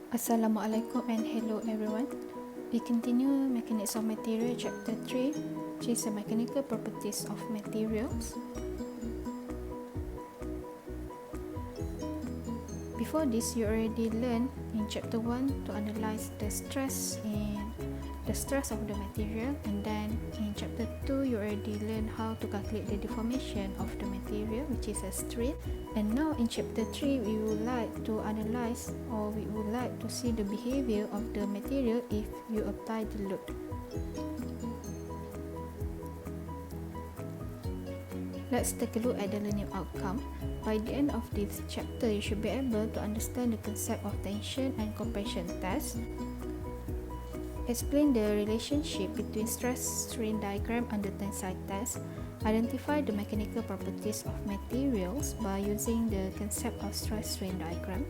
Assalamualaikum and hello everyone. We continue Mechanics of Material Chapter 3, which is the mechanical properties of materials. Before this, you already learned in Chapter 1 to analyze the stress of the material, and then in Chapter 2 you already learned how to calculate the deformation of the material, which is a strain. And now in Chapter 3 we would like to analyze, or we would like to see the behavior of the material if you apply the load. Let's take a look at the learning outcome. By the end of this chapter, you should be able to understand the concept of tension and compression test, explain the relationship between stress-strain diagram under tensile test, identify the mechanical properties of materials by using the concept of stress-strain diagram,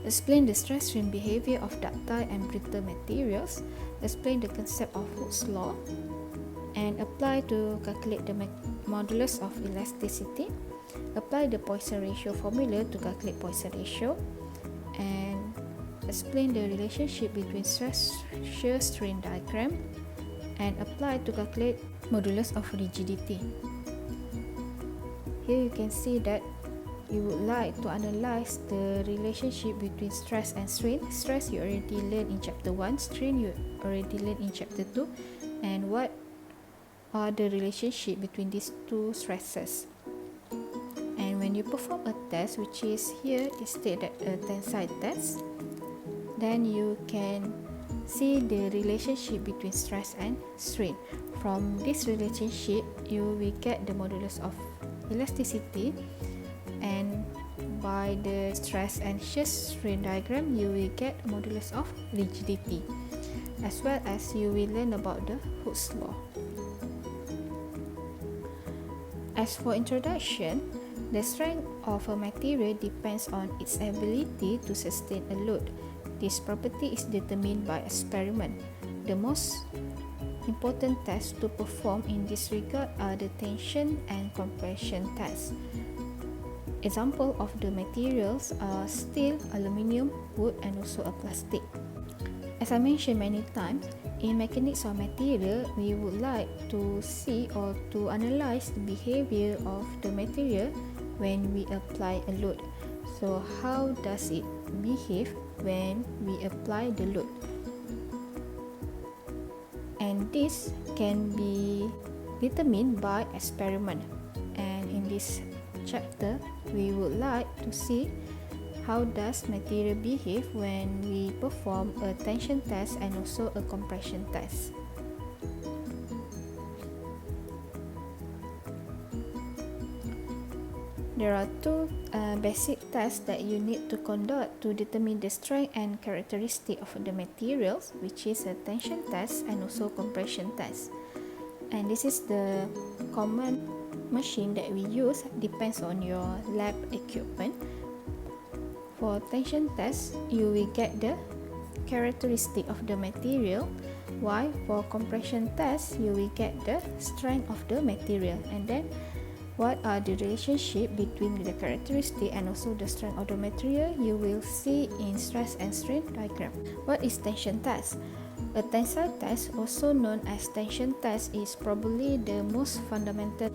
explain the stress-strain behavior of ductile and brittle materials, explain the concept of Hooke's law, and apply to calculate the modulus of elasticity, apply the Poisson ratio formula to calculate Poisson ratio, and explain the relationship between stress-shear strain diagram, and apply to calculate modulus of rigidity. Here you can see that you would like to analyze the relationship between stress and strain. Stress you already learned in Chapter 1, strain you already learned in Chapter 2, and what are the relationship between these two stresses. And when you perform a test, which is here is stated a tensile test, then you can see the relationship between stress and strain. From this relationship, you will get the modulus of elasticity, and by the stress and shear strain diagram, you will get modulus of rigidity, as well as you will learn about the Hooke's law. As for introduction, the strength of a material depends on its ability to sustain a load. This property is determined by experiment. The most important tests to perform in this regard are the tension and compression tests. Examples of the materials are steel, aluminium, wood, and also a plastic. As I mentioned many times, in mechanics of material, we would like to see or to analyze the behavior of the material when we apply a load. So how does it behave when we apply the load? And this can be determined by experiment. And in this chapter, we would like to see how does material behave when we perform a tension test and also a compression test. There are two basic tests that you need to conduct to determine the strength and characteristic of the materials, which is a tension test and also compression test. And this is the common machine that we use, depends on your lab equipment. For tension test, you will get the characteristic of the material, while for compression test, you will get the strength of the material. And then what are the relationship between the characteristic and also the strength of the material, you will see in stress and strain diagram. What is tension test? A tensile test, also known as tension test, is probably the most fundamental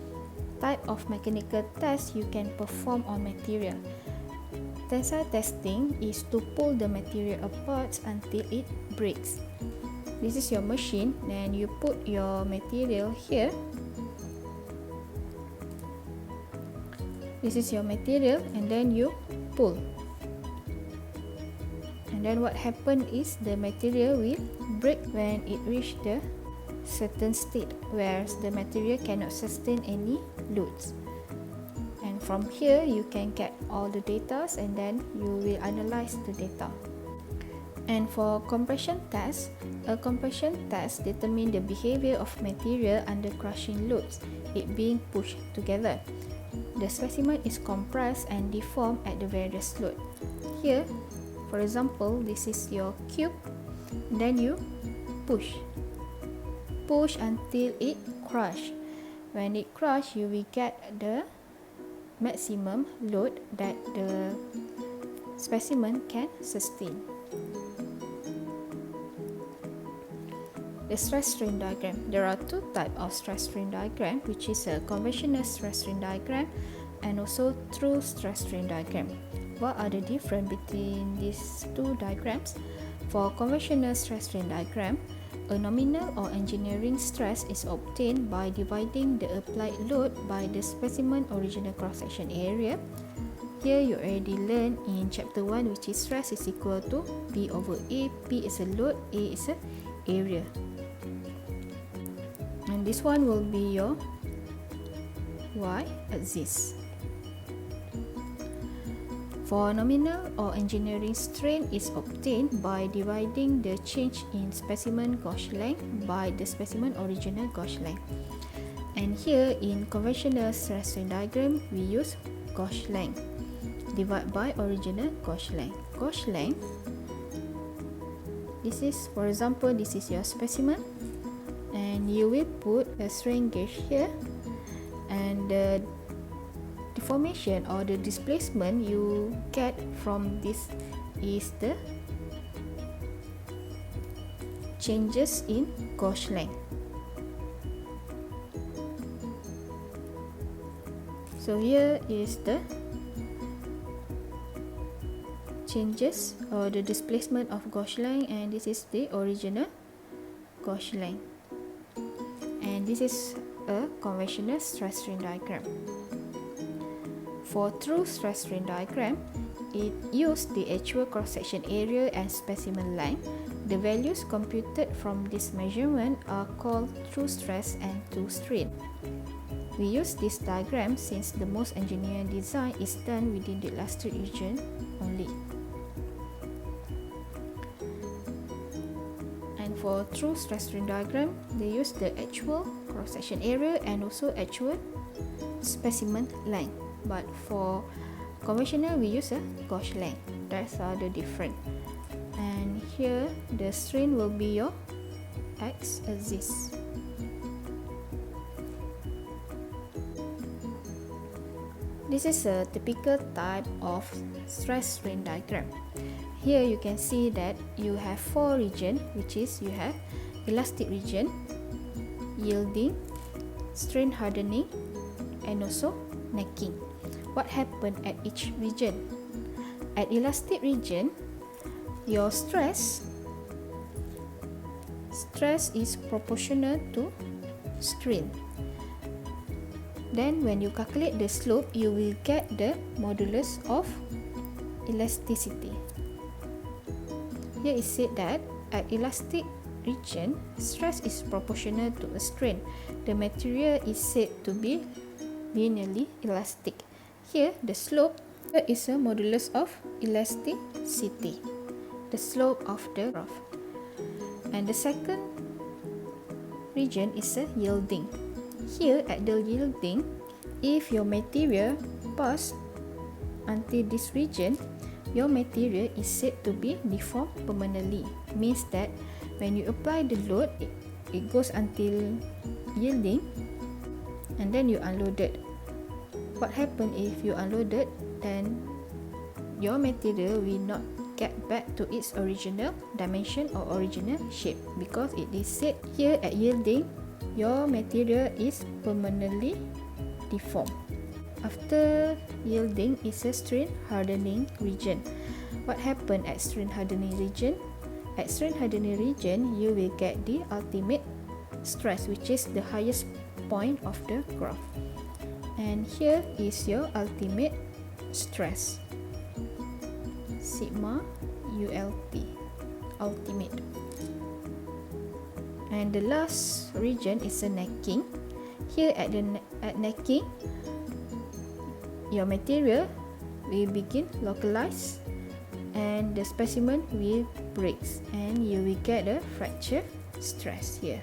type of mechanical test you can perform on material. Tensile testing is to pull the material apart until it breaks. This is your machine, then you put your material here. This is your material, and then you pull. And then what happens is the material will break when it reaches the certain state, whereas the material cannot sustain any loads. And from here, you can get all the data, and then you will analyze the data. And for compression test, a compression test determines the behavior of material under crushing loads, it being pushed together. The specimen is compressed and deformed at the various load. Here, for example, this is your cube, then you push until it crush. When it crush, you will get the maximum load that the specimen can sustain. the stress strain diagram. There are two types of stress strain diagram, which is a conventional stress strain diagram and also true stress strain diagram. What are the difference between these two diagrams? For conventional stress strain diagram, a nominal or engineering stress is obtained by dividing the applied load by the specimen original cross-section area. Here you already learned in chapter 1, which is stress is equal to P over A. P is a load, A is a area. And this one will be your y-axis. For nominal or engineering strain is obtained by dividing the change in specimen gauge length by the specimen original gauge length. And here in conventional stress strain diagram, we use gauge length divided by original gauge length. Gauge length, this is, for example, this is your specimen, and you will put a strain gauge here, and the deformation or the displacement you get from this is the changes in gauge length. So here is the changes or the displacement of gauge length, and this is the original gauge length. And this is a conventional stress strain diagram. For true stress strain diagram, it uses the actual cross-section area and specimen length. The values computed from this measurement are called true stress and true strain. We use this diagram since the most engineering design is done within the elastic region only. And for true stress strain diagram, they use the actual cross-section area and also actual specimen length. But for conventional, we use a gauge length. That's the difference. And here the strain will be your x-axis. This is a typical type of stress strain diagram. Here you can see that you have four regions, which is you have elastic region, yielding, strain hardening, and also necking. What happened at each region? At elastic region, your stress is proportional to strain. Then when you calculate the slope, you will get the modulus of elasticity. Here it said that at elastic region, stress is proportional to a strain. The material is said to be linearly elastic. Here the slope is a modulus of elasticity, the slope of the graph. And the second region is a yielding. Here at the yielding, if your material pass until this region, your material is said to be deformed permanently. Means that when you apply the load, it goes until yielding, and then you unload it. What happens if you unload it? Then your material will not get back to its original dimension or original shape, because it is said here at yielding, your material is permanently deformed. After yielding is a strain hardening region. What happened at strain hardening region? At strain hardening region, you will get the ultimate stress, which is the highest point of the graph. And here is your ultimate stress, sigma ULT, ultimate. And the last region is a necking. Here at necking, your material will begin localize and the specimen will break, and you will get a fracture stress here.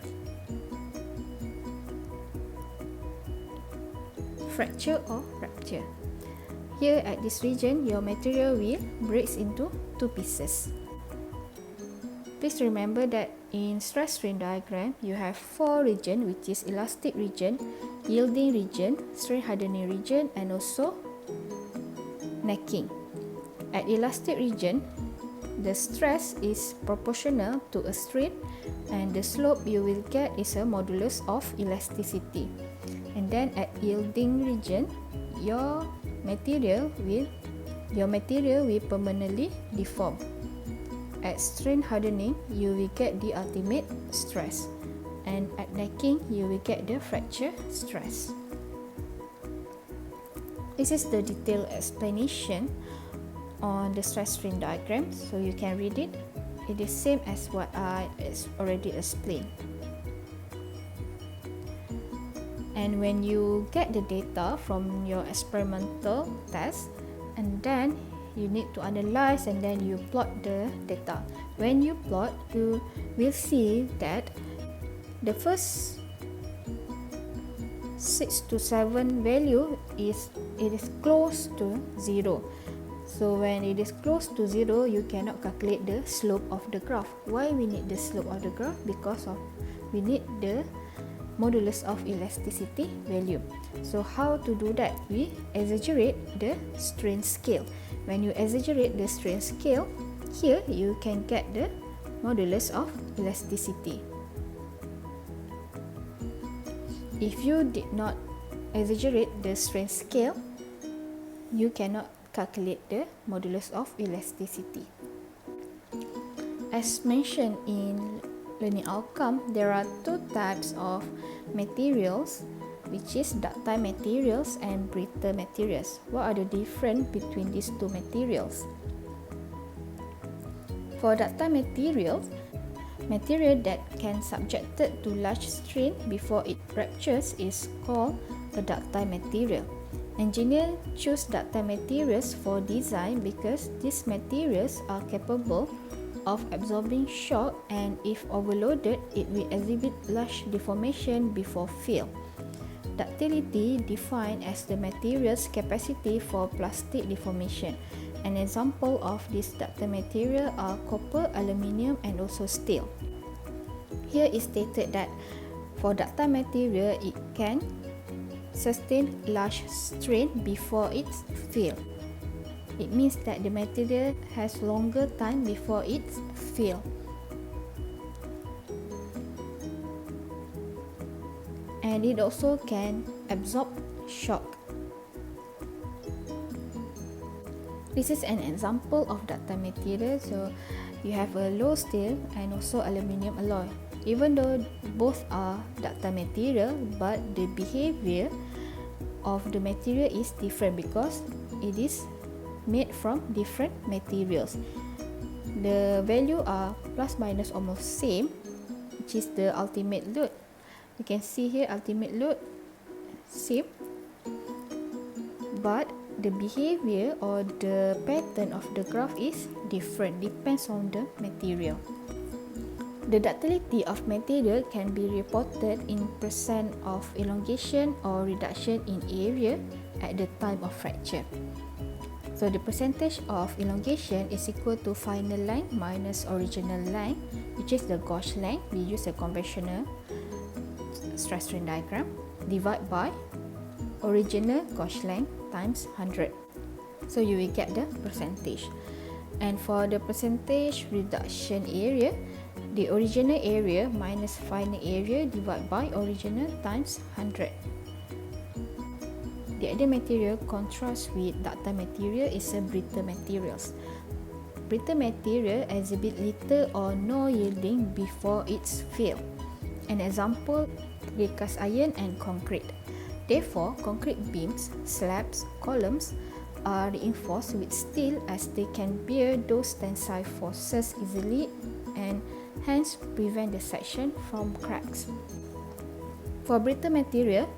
Fracture or rupture. Here at this region, your material will break into two pieces. Please remember that in stress strain diagram, you have four regions, which is elastic region, yielding region, strain hardening region, and also necking. At elastic region, the stress is proportional to a strain, and the slope you will get is a modulus of elasticity. And then at yielding region, your material will permanently deform. At strain hardening, you will get the ultimate stress, and at necking, you will get the fracture stress. This is the detailed explanation on the stress strain diagram, so you can read it. It is same as what I already explained. And when you get the data from your experimental test, and then you need to analyze and then you plot the data. When you plot, you will see that the first 6 to 7 value is close to 0. So when it is close to 0, you cannot calculate the slope of the graph. Why we need the slope of the graph? Because we need the modulus of elasticity value. So how to do that? We exaggerate the strain scale. When you exaggerate the strain scale, here you can get the modulus of elasticity. If you did not exaggerate the strain scale, you cannot calculate the modulus of elasticity. As mentioned in learning outcome, there are two types of materials, which is ductile materials and brittle materials. What are the difference between these two materials? For ductile materials, material that can subjected to large strain before it ruptures is called a ductile material. Engineers choose ductile materials for design because these materials are capable of absorbing shock, and if overloaded, it will exhibit large deformation before fill. Ductility defined as the material's capacity for plastic deformation. An example of this ductile material are copper, aluminium, and also steel. Here is stated that for ductile material, it can sustain large strain before it's filled. It means that the material has longer time before it's filled. And it also can absorb shock. This is an example of ductile material. So you have a low steel and also aluminium alloy. Even though both are ductile material, but the behavior of the material is different because it is made from different materials. The value are plus minus almost same, which is the ultimate load. You can see here ultimate load same, but the behavior or the pattern of the graph is different, depends on the material. The ductility of material can be reported in percent of elongation or reduction in area at the time of fracture. So the percentage of elongation is equal to final length minus original length, which is the gauge length. We use a conventional stress strain diagram, divide by original gauge length times 100. So you will get the percentage. And for the percentage reduction area, the original area minus final area divided by original times 100. The other material contrast with ductile material is a brittle materials. Brittle material exhibit little or no yielding before it's filled. An example, the cast iron and concrete. Therefore, concrete beams, slabs, columns are reinforced with steel as they can bear those tensile forces easily and hence prevent the section from cracks. For brittle material,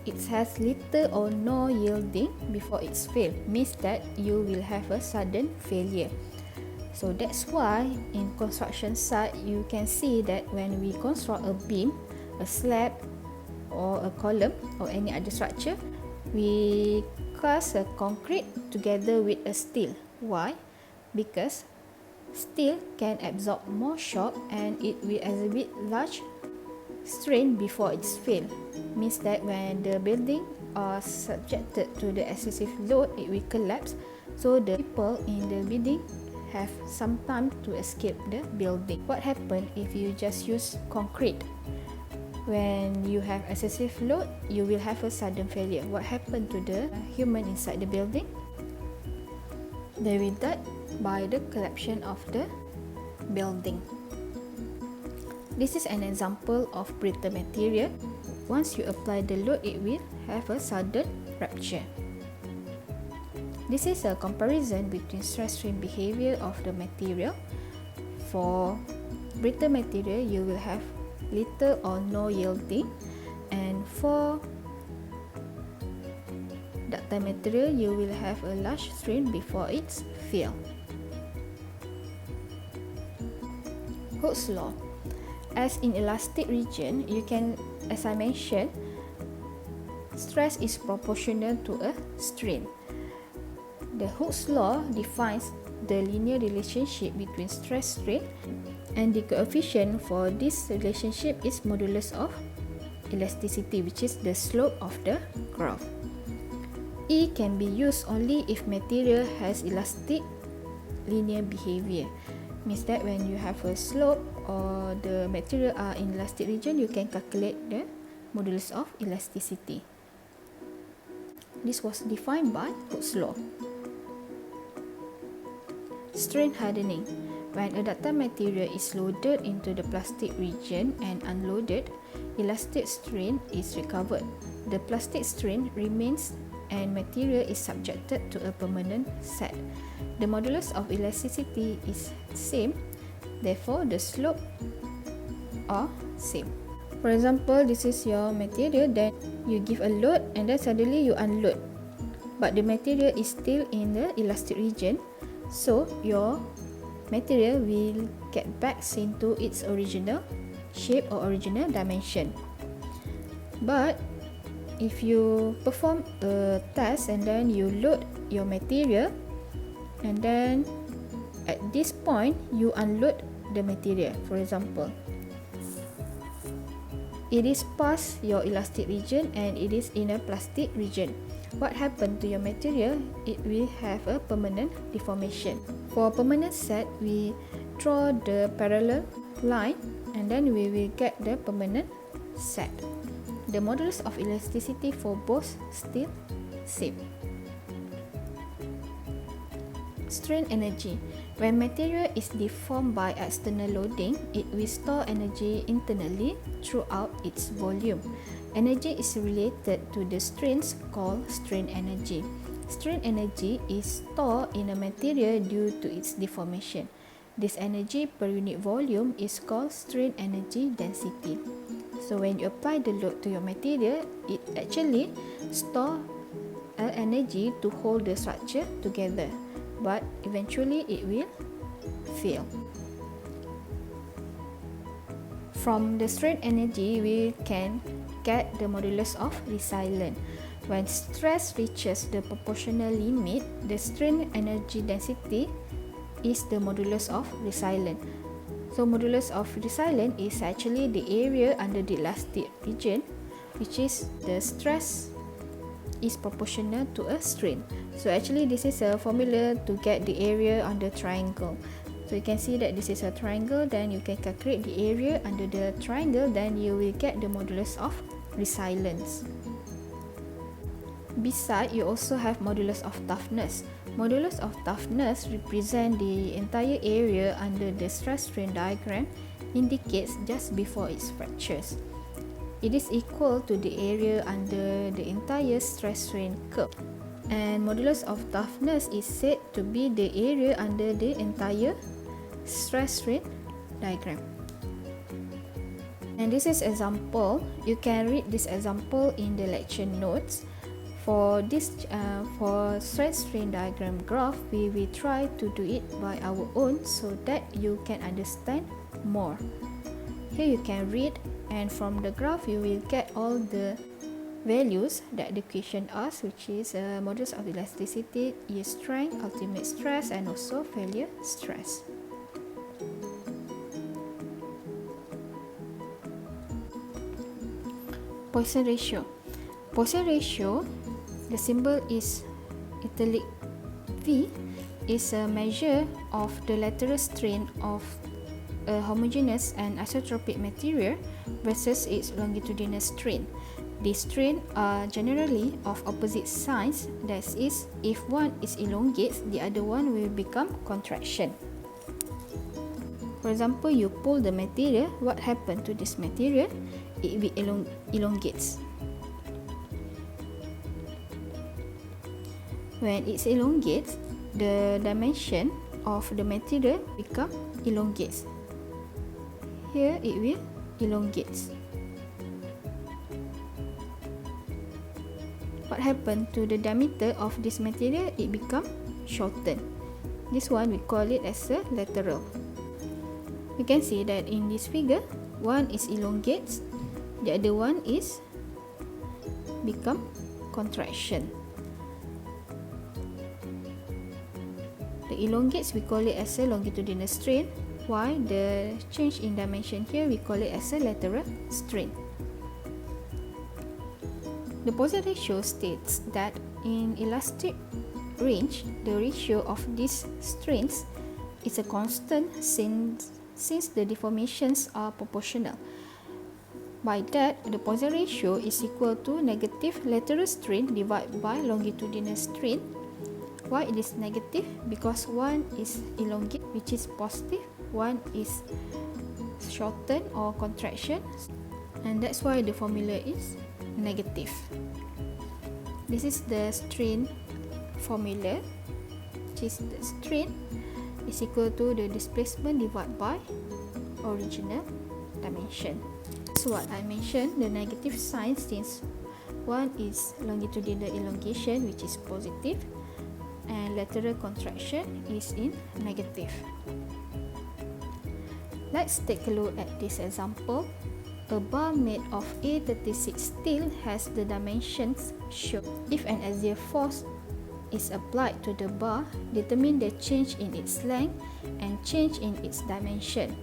it has little or no yielding before it's failed, means that you will have a sudden failure. So that's why in construction site you can see that when we construct a beam, a slab or a column or any other structure, we cast a concrete together with a steel. Why? Because steel can absorb more shock and it will exhibit large strain before it's failed. Means that when the building are subjected to the excessive load, it will collapse. So the people in the building have some time to escape the building. What happens if you just use concrete? When you have excessive load, you will have a sudden failure. What happened to the human inside the building? They will die by the collapse of the building. This is an example of brittle material. Once you apply the load, it will have a sudden rupture. This is a comparison between stress-strain behavior of the material. For brittle material, you will have little or no yielding, and for ductile material, you will have a large strain before it's fail. Hooke's law. As in elastic region, you can, as I mentioned, stress is proportional to a strain. The Hooke's law defines the linear relationship between stress-strain, and the coefficient for this relationship is modulus of elasticity, which is the slope of the graph. E can be used only if material has elastic linear behavior. Means that when you have a slope or the material are in elastic region, you can calculate the modulus of elasticity. This was defined by Hooke's law. Strain hardening. When a ductile material is loaded into the plastic region and unloaded, elastic strain is recovered. The plastic strain remains and material is subjected to a permanent set. The modulus of elasticity is same, therefore the slope are same. For example, this is your material, then you give a load and then suddenly you unload, but the material is still in the elastic region, so your material will get back into its original shape or original dimension. But if you perform a test and then you load your material, and then at this point you unload the material, for example, it is past your elastic region and it is in a plastic region. What happened to your material? It will have a permanent deformation. For permanent set, we draw the parallel line and then we will get the permanent set. The modulus of elasticity for both still same. Strain energy. When material is deformed by external loading, it will store energy internally throughout its volume. Energy is related to the strains called strain energy. Strain energy is stored in a material due to its deformation. This energy per unit volume is called strain energy density. So when you apply the load to your material, it actually stores energy to hold the structure together, but eventually it will fail. From the strain energy, we can get the modulus of resilience. When stress reaches the proportional limit, the strain energy density is the modulus of resilience. So modulus of resilience is actually the area under the elastic region, which is the stress is proportional to a strain. So actually this is a formula to get the area under triangle. So you can see that this is a triangle, then you can calculate the area under the triangle, then you will get the modulus of resilience. Besides, you also have modulus of toughness. Modulus of toughness represents the entire area under the stress-strain diagram, indicates just before it fractures. It is equal to the area under the entire stress-strain curve. And modulus of toughness is said to be the area under the entire stress-strain diagram. And this is example. You can read this example in the lecture notes. For this, for stress-strain diagram graph, we will try to do it by our own so that you can understand more. Here you can read, and from the graph you will get all the values that the question asks, which is modulus of elasticity, yield strength, ultimate stress, and also failure stress. Poisson ratio. Poisson ratio, the symbol is italic V, is a measure of the lateral strain of a homogeneous and isotropic material versus its longitudinal strain. These strains are generally of opposite signs, that is, if one is elongates, the other one will become contraction. For example, you pull the material, what happened to this material? It will elongates. When it elongates, the dimension of the material become elongates. Here it will elongates. What happened to the diameter of this material? It become shortened. This one we call it as a lateral. You can see that in this figure, one is elongates, the other one is become contraction. The elongates we call it as a longitudinal strain, while the change in dimension here we call it as a lateral strain. The Poisson ratio states that in elastic range, the ratio of these strains is a constant since the deformations are proportional. By that, the Poisson ratio is equal to negative lateral strain divided by longitudinal strain. Why it is negative? Because one is elongate, which is positive, one is shortened or contraction, and that's why the formula is negative. This is the strain formula, which is the strain is equal to the displacement divided by original dimension. So what I mentioned, the negative sign, since one is longitudinal elongation, which is positive, and lateral contraction is in negative. Let's take a look at this example. A bar made of A36 steel has the dimensions shown. If an axial force is applied to the bar, determine the change in its length and change in its dimension.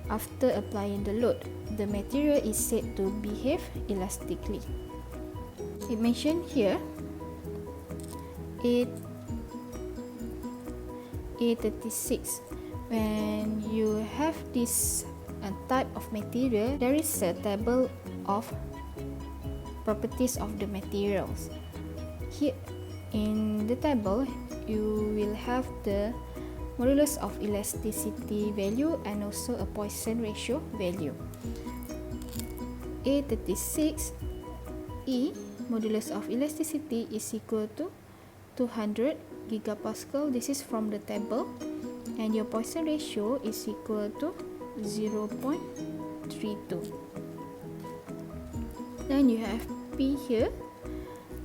After applying the load, the material is said to behave elastically. It mentioned here A36. When you have this type of material, there is a table of properties of the materials. Here in the table, you will have the modulus of elasticity value and also a Poisson ratio value. A36 E modulus of elasticity is equal to 200 gigapascal. This is from the table, and your Poisson ratio is equal to 0.32. Then you have P here.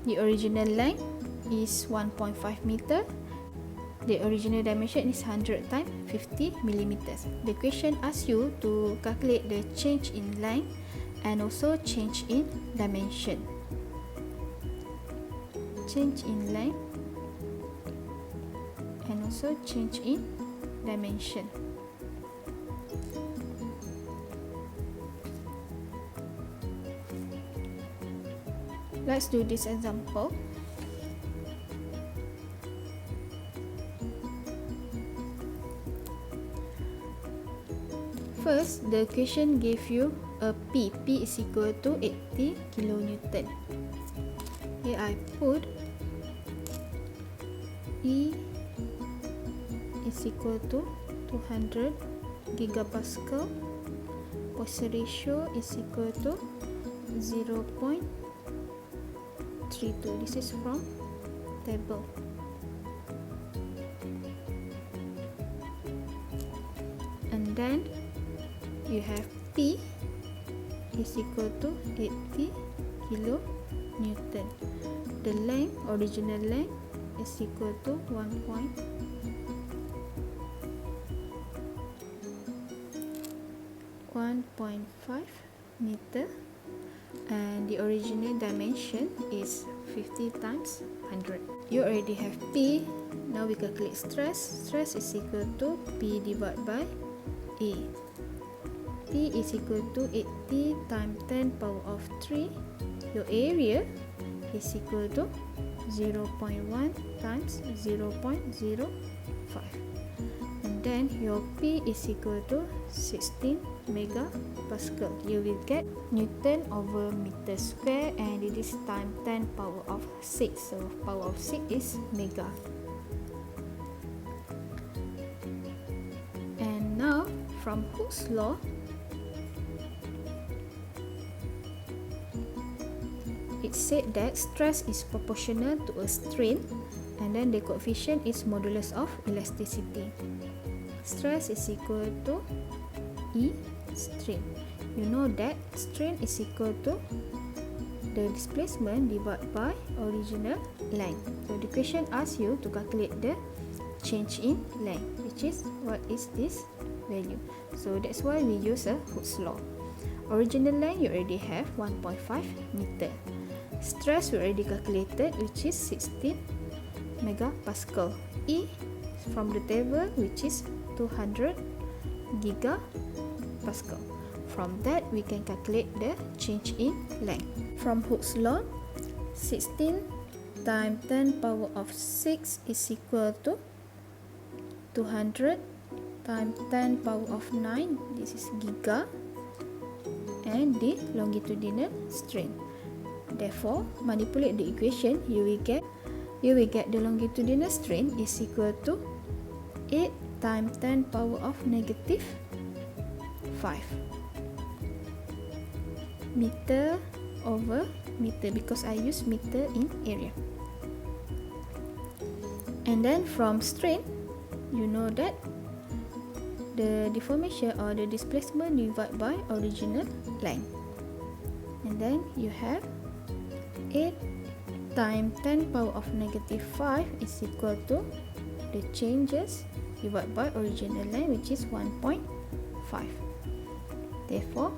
The original length is 1.5 meter. The original dimension is 100 times 50 millimeters. The question asks you to calculate the change in length and also change in dimension. Change in length and also change in dimension. Let's do this example. First, the equation gave you a P. P is equal to 80 kilonewton. Here I put E is equal to 200 gigapascal. Poisson ratio is equal to 0.32. This is from table. And then you have P is equal to 80 kilonewton. The length, original length, is equal to 1.5 meter, and the original dimension is 50 times 100. You already have P. Now we calculate stress. Stress is equal to P divided by A. P is equal to 80 times 10 power of 3. Your area is equal to 0.1 times 0.05. And then your P is equal to 16 megapascal. You will get Newton over meter square, and it is time 10 power of 6. So power of 6 is mega. And now from Hooke's law, it said that stress is proportional to a strain, and then the coefficient is modulus of elasticity. Stress is equal to E strain. You know that strain is equal to the displacement divided by original length. So the question asks you to calculate the change in length, which is what is this value. So that's why we use a Hooke's law. Original length you already have 1.5 meter. Stress we already calculated, which is 16 megapascal. E from the table, which is 200 gigapascal. From that we can calculate the change in length. From Hooke's law, 16 times 10 power of 6 is equal to 200 times 10 power of 9, this is giga, and the longitudinal strain. Therefore, manipulate the equation, you will get the longitudinal strain is equal to 8 times 10 power of negative 5 meter over meter, because I use meter in area. And then from strain, you know that the deformation or the displacement divided by original length. And then you have 8 times 10 power of negative 5 is equal to the changes divided by original length, which is 1.5. Therefore,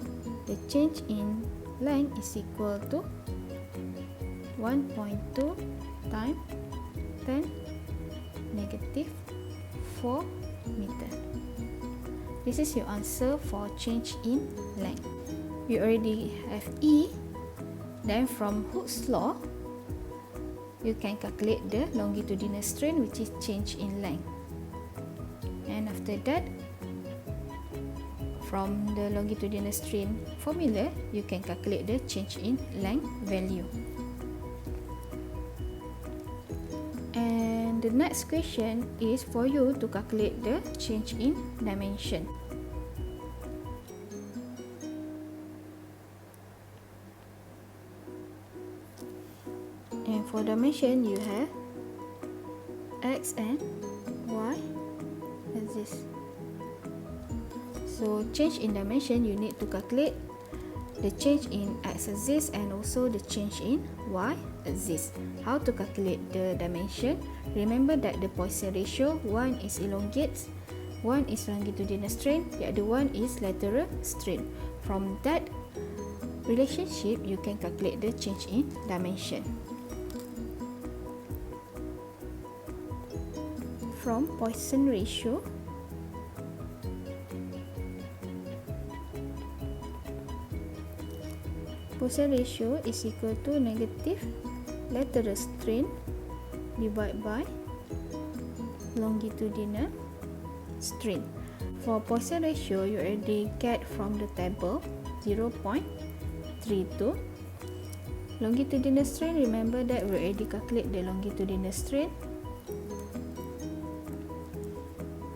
the change in length is equal to 1.2 times 10 negative 4 meter. This is your answer for change in length. You already have E. Then from Hooke's law, you can calculate the longitudinal strain, which is change in length. And after that, from the longitudinal strain formula, you can calculate the change in length value. And the next question is for you to calculate the change in dimension. And for dimension, you have X and Y axis. So change in dimension, you need to calculate the change in X axis and also the change in Y axis. How to calculate the dimension? Remember that the Poisson ratio, one is elongate, one is longitudinal strain, the other one is lateral strain. From that relationship, you can calculate the change in dimension. From Poisson ratio, Poisson ratio is equal to negative lateral strain divided by longitudinal strain. For Poisson ratio, you already get from the table 0.32. Longitudinal strain, remember that we already calculate the longitudinal strain,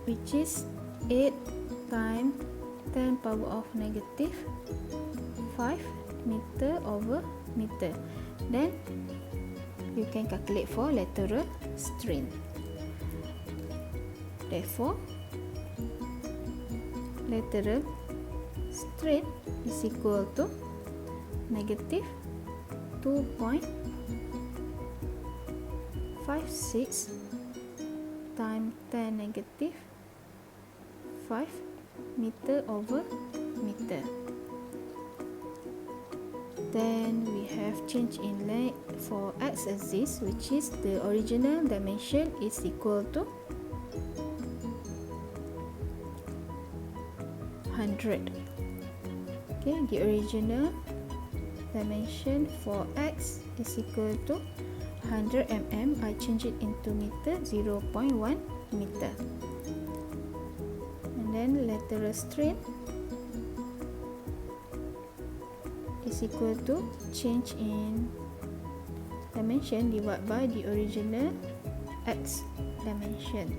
which is 8 times 10 power of negative 5 meter over meter. Then you can calculate for lateral strain. Therefore, lateral strain is equal to negative 2.56 times 10 negative 5 meter over meter. Then we have change in length for X axis, which is the original dimension is equal to 100. Okay, the original dimension for X is equal to 100 mm, I change it into meter, 0.1 meter. And then lateral strain is equal to change in dimension divided by the original x dimension,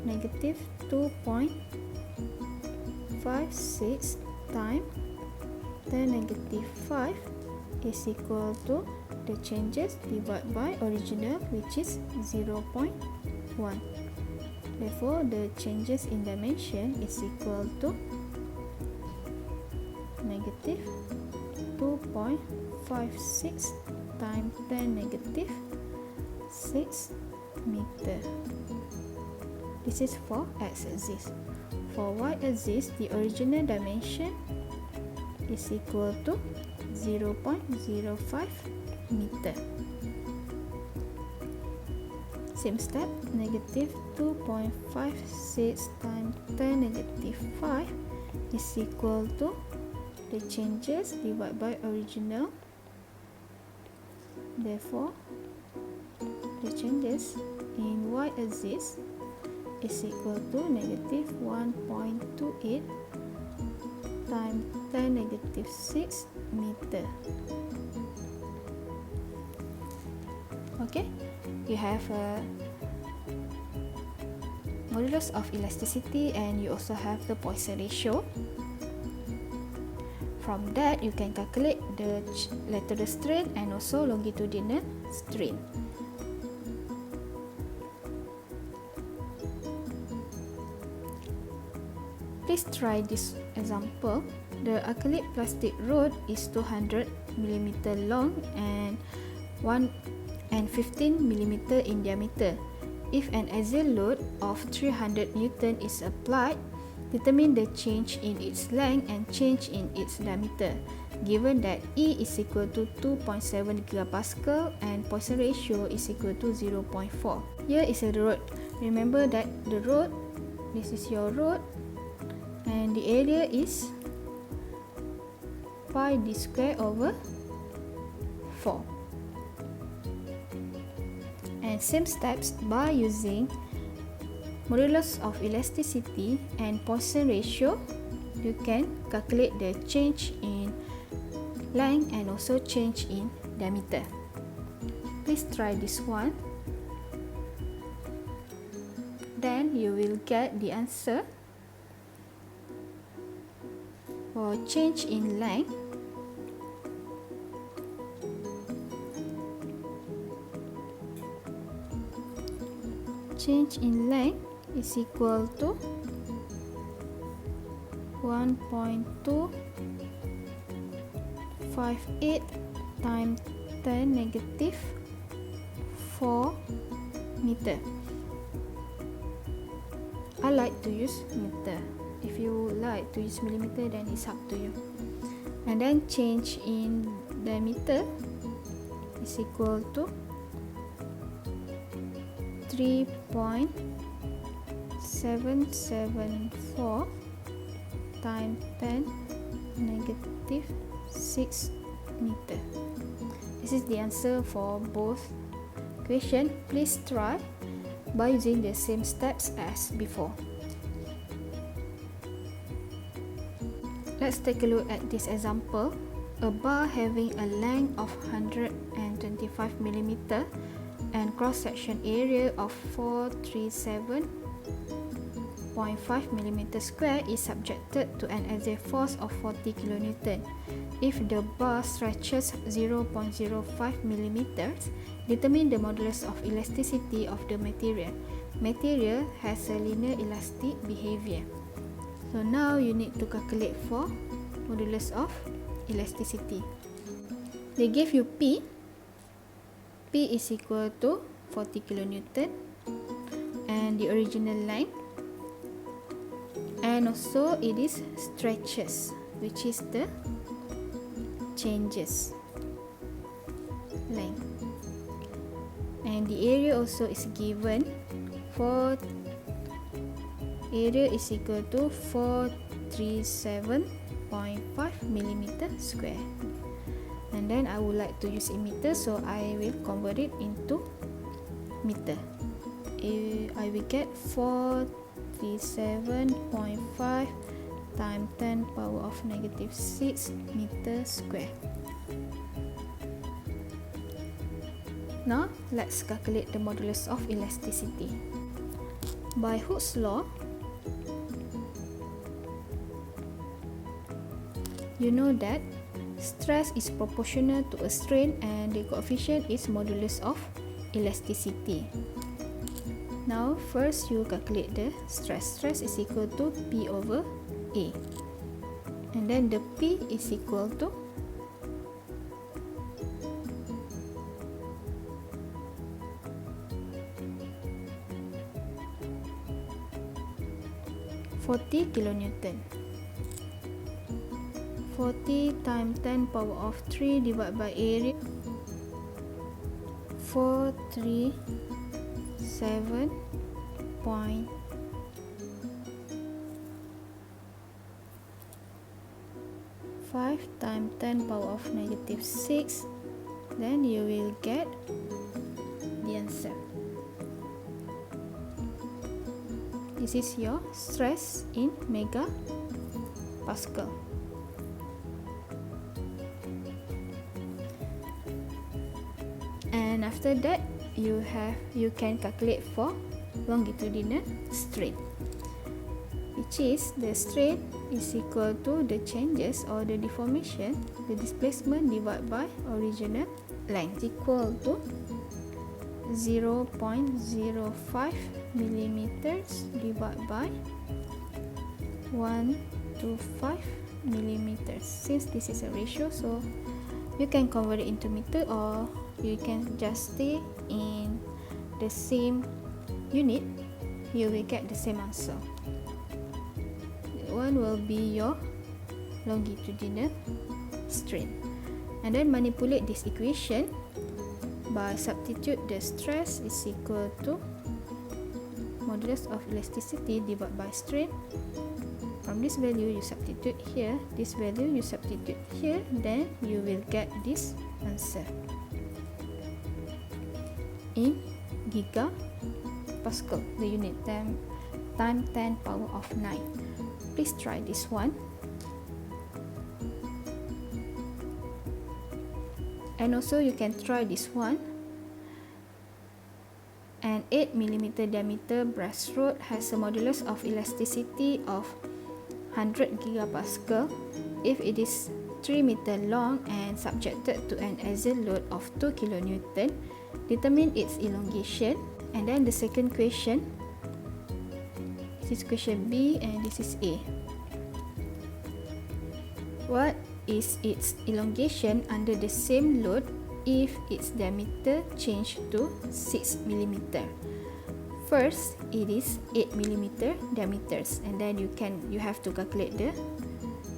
negative 2.56 times 10 negative 5 is equal to the changes divided by original, which is 0.1. Therefore, the changes in dimension is equal to negative 2.56 times 10 negative 6 meter. This is for x-axis. For y-axis, the original dimension is equal to 0.05 meter. Same step, negative 2.56 times 10 negative 5 is equal to the changes divided by original. Therefore, the changes in y-axis is equal to negative 1.28 times 10 negative 6 meter. Okay, you have a modulus of elasticity and you also have the Poisson ratio. From that, you can calculate the lateral strain and also longitudinal strain. Please try this example. The acrylic plastic rod is 200 mm long and 15 mm in diameter. If an axial load of 300 Newton is applied, determine the change in its length and change in its diameter, given that E is equal to 2.7 gigapascal and Poisson ratio is equal to 0.4. Here is a rod. Remember that the rod, this is your rod, and the area is pi d square over 4. And same steps by using modulus of elasticity and Poisson ratio, you can calculate the change in length and also change in diameter. Please try this one. Then you will get the answer for change in length. Change in length is equal to 1.258 times 10 negative 4 meter. I like to use meter. If you like to use millimeter, then it's up to you. And then change in diameter is equal to 3.774 times 10 negative 6 meter. This is the answer for both questions. Please try by using the same steps as before. Let's take a look at this example. A bar having a length of 125 mm and cross-section area of 437.5 mm square is subjected to an axial force of 40 kN. If the bar stretches 0.05 mm, determine the modulus of elasticity of the material. Material has a linear elastic behavior. So now you need to calculate for modulus of elasticity. They give you P. P is equal to 40 kN and the original length, and also it is stretches, which is the changes length, and the area also is given. For area is equal to 437.5 mm square, and then I would like to use in meter, so I will convert it into meter. I will get 47.5 times 10 power of negative 6 meter square. Now let's calculate the modulus of elasticity. By Hooke's law, you know that stress is proportional to a strain and the coefficient is modulus of elasticity. Now first you calculate the stress. Stress is equal to P over A, and then the P is equal to 40 kilonewton. 40 times 10 power of 3 divided by area, 437.5 times 10 power of negative 6, then you will get the answer. This is your stress in megapascal. And after that, you can calculate for longitudinal strain, which is the strain is equal to the changes or the deformation, the displacement divided by original length, equal to 0.05 millimeters divided by 125 millimeters. Since this is a ratio, so you can convert it into meter, or you can just stay in the same unit. You will get the same answer. That one will be your longitudinal strain. And then manipulate this equation by substitute the stress is equal to modulus of elasticity divided by strain. From this value you substitute here, this value you substitute here, then you will get this answer in gigapascal, the unit time 10 power of 9. Please try this one. And also you can try this one. An 8 mm diameter brass rod has a modulus of elasticity of 100 gigapascal if it is 3 meter long and subjected to an axial load of 2 kilonewton. Determine its elongation. And then the second question, this is question B and this is A. What is its elongation under the same load if its diameter changed to 6 mm? First, it is 8 mm diameters, and then you have to calculate the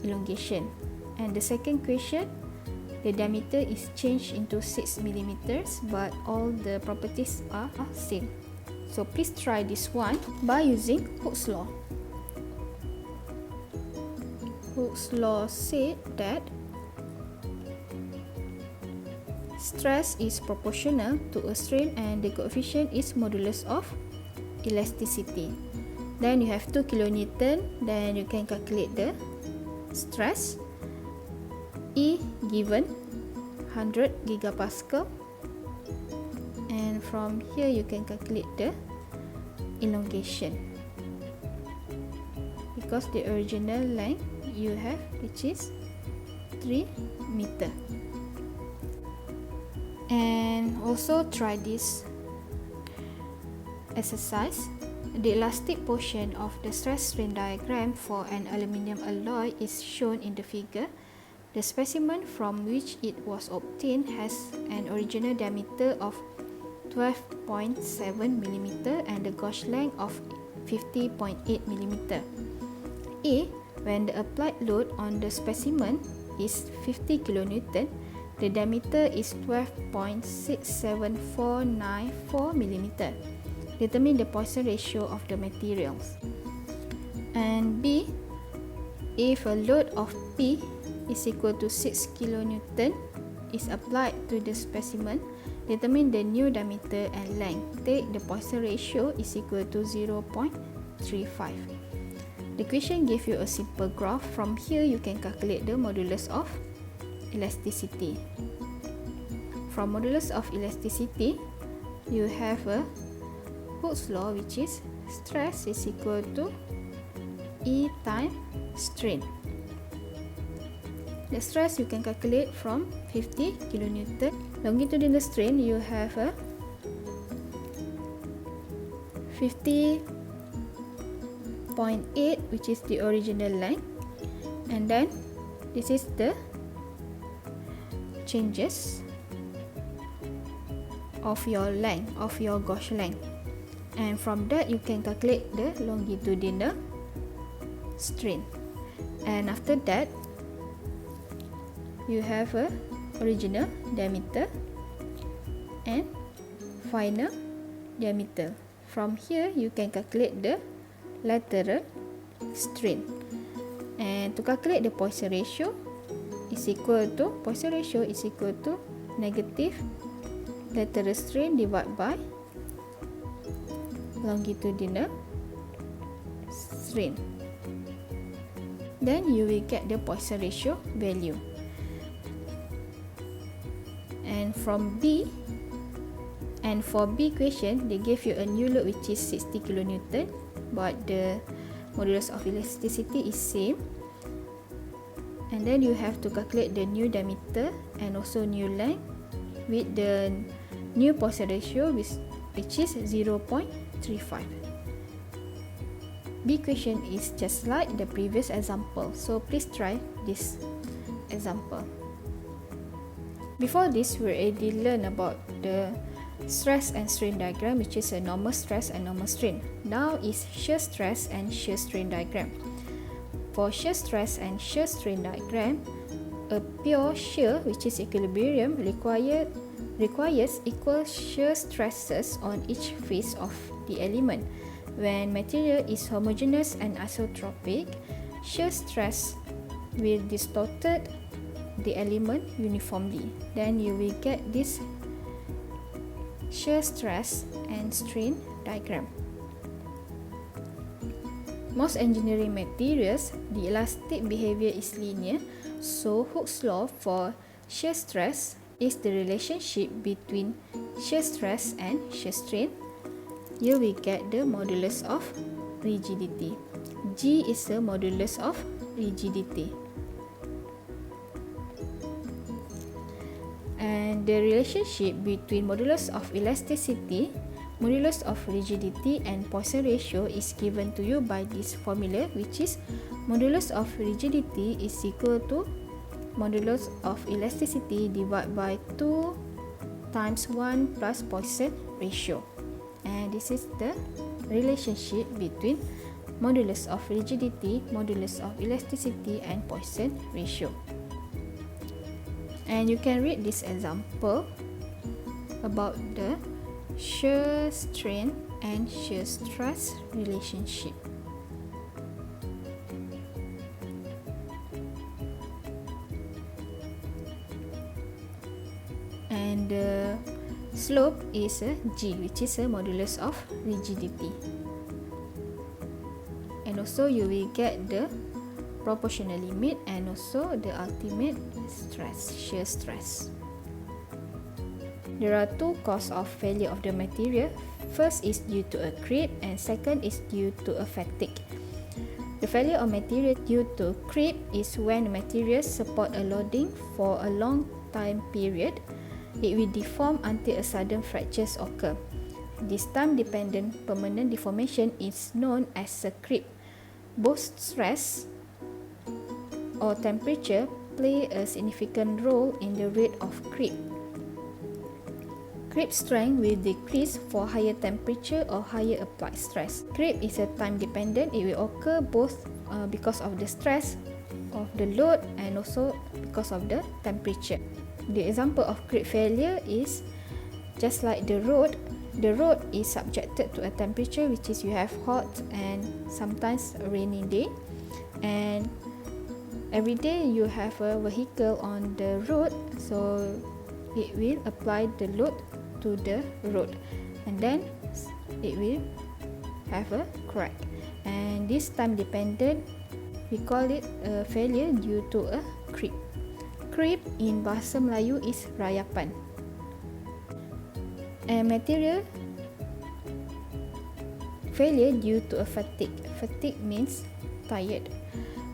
elongation. And the second question, the diameter is changed into 6 mm, but all the properties are same. So please try this one by using Hooke's law. Hooke's law said that stress is proportional to a strain and the coefficient is modulus of elasticity. Then you have 2 kilonewton, then you can calculate the stress. E given 100 gigapascal, and from here you can calculate the elongation because the original length you have, which is 3 meter. And also try this exercise. The elastic portion of the stress strain diagram for an aluminium alloy is shown in the figure. The specimen from which it was obtained has an original diameter of 12.7 mm and a gauge length of 50.8 mm. A. When the applied load on the specimen is 50 kN, the diameter is 12.67494 mm. Determine the Poisson ratio of the materials. And B. If a load of P is equal to 6 kN is applied to the specimen, determine the new diameter and length. Take the Poisson ratio is equal to 0.35. The question gives you a simple graph. From here, you can calculate the modulus of elasticity. From modulus of elasticity, you have a Hooke's law, which is stress is equal to E times strain. The stress you can calculate from 50 kN. Longitudinal strain, you have a 50.8, which is the original length, and then this is the changes of your length, of your gauge length, and from that you can calculate the longitudinal strain. And after that, you have a original diameter and final diameter. From here, you can calculate the lateral strain. And to calculate the Poisson ratio is equal to negative lateral strain divided by longitudinal strain. Then you will get the Poisson ratio value. And from B, and for B question, they gave you a new load which is 60 kN, but the modulus of elasticity is same. And then you have to calculate the new diameter and also new length with the new Poisson ratio, which is 0.35. B question is just like the previous example, so please try this example. Before this, we already learned about the stress and strain diagram, which is a normal stress and normal strain. Now is shear stress and shear strain diagram. For shear stress and shear strain diagram, a pure shear, which is equilibrium, requires equal shear stresses on each face of the element. When material is homogeneous and isotropic, shear stress will distort the element uniformly. Then you will get this shear stress and strain diagram. Most engineering materials, the elastic behavior is linear, so Hooke's law for shear stress is the relationship between shear stress and shear strain. You will get the modulus of rigidity. G is the modulus of rigidity. And the relationship between modulus of elasticity, modulus of rigidity and Poisson ratio is given to you by this formula, which is modulus of rigidity is equal to modulus of elasticity divided by 2 times 1 plus Poisson ratio. And this is the relationship between modulus of rigidity, modulus of elasticity and Poisson ratio. And you can read this example about the shear strain and shear stress relationship. And the slope is a G, which is a modulus of rigidity. And also you will get the proportional limit and also the ultimate stress, shear stress. There are two causes of failure of the material. First is due to a creep and second is due to a fatigue. The failure of material due to creep is when the material support a loading for a long time period. It will deform until a sudden fractures occur. This time-dependent permanent deformation is known as a creep. Both stress or temperature play a significant role in the rate of creep. Creep strength will decrease for higher temperature or higher applied stress. Creep is a time dependent. It will occur both because of the stress of the load and also because of the temperature. The example of creep failure is just like the road. The road is subjected to a temperature which is you have hot and sometimes a rainy day, and Every day you have a vehicle on the road, so it will apply the load to the road, and then it will have a crack. And this time dependent, we call it a failure due to a creep. Creep in bahasa Melayu is rayapan. And material failure due to a fatigue. Fatigue means tired.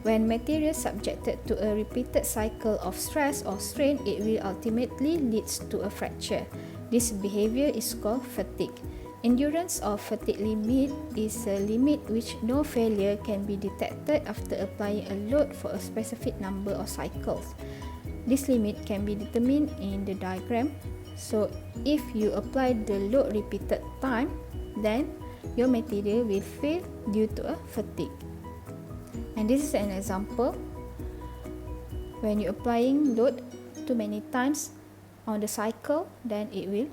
When material subjected to a repeated cycle of stress or strain, it will ultimately leads to a fracture. This behavior is called fatigue. Endurance or fatigue limit is a limit which no failure can be detected after applying a load for a specific number of cycles. This limit can be determined in the diagram. So if you apply the load repeated time, then your material will fail due to a fatigue. And this is an example. When you're applying load too many times on the cycle, then it will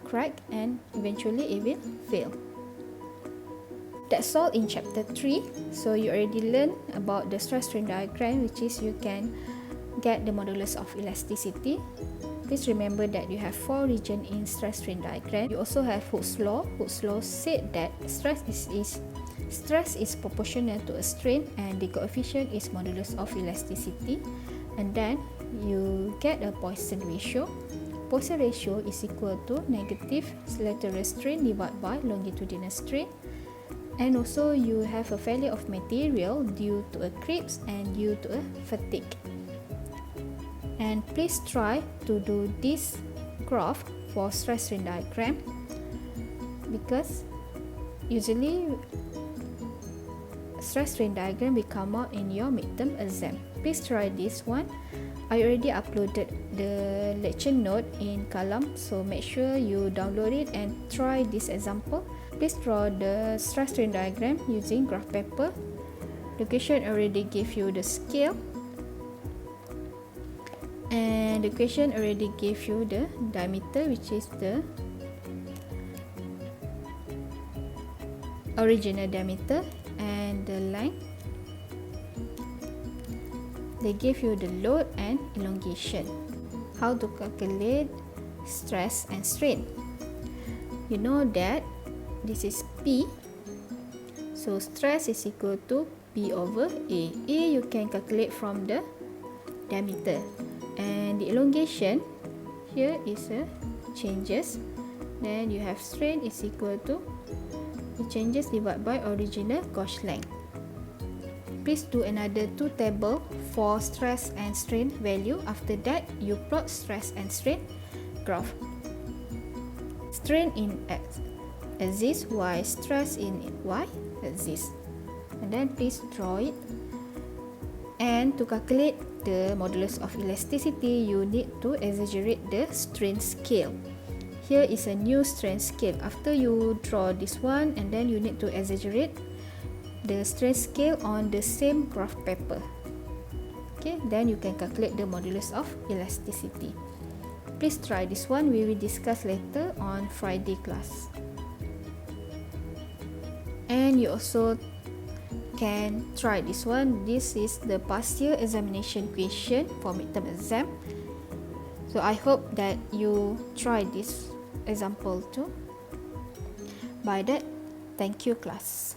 crack and eventually it will fail. That's all in chapter 3. So you already learned about the stress strain diagram, which is you can get the modulus of elasticity. Please remember that you have 4 regions in stress strain diagram. You also have Hooke's law. Hooke's law said that stress is proportional to a strain and the coefficient is modulus of elasticity. And then you get a Poisson ratio. Poisson ratio is equal to negative lateral strain divided by longitudinal strain. And also you have a failure of material due to a creeps and due to a fatigue. And please try to do this graph for stress strain diagram, because usually stress strain diagram will come out in your midterm exam. Please try this one. I already uploaded the lecture note in Kalam, so make sure you download it and try this example. Please draw the stress strain diagram using graph paper. The question already gave you the scale, and the question already gave you the diameter, which is the original diameter, and the length. They give you the load and elongation. How to calculate stress and strain? You know that this is P, so stress is equal to P over A. A you can calculate from the diameter, and the elongation here is a changes. Then you have strain is equal to the changes divided by original gauge length. Please do another 2 table for stress and strain value. After that, you plot stress and strain graph. Strain in X axis, Y stress in Y axis. And then please draw it. And to calculate the modulus of elasticity, you need to exaggerate the strain scale. Here is a new strain scale. After you draw this one, and then you need to exaggerate the strain scale on the same graph paper. Okay, then you can calculate the modulus of elasticity. Please try this one. We will discuss later on Friday class. And you also can try this one. This is the past year examination question for midterm exam. So I hope that you try this example too. By that, thank you class.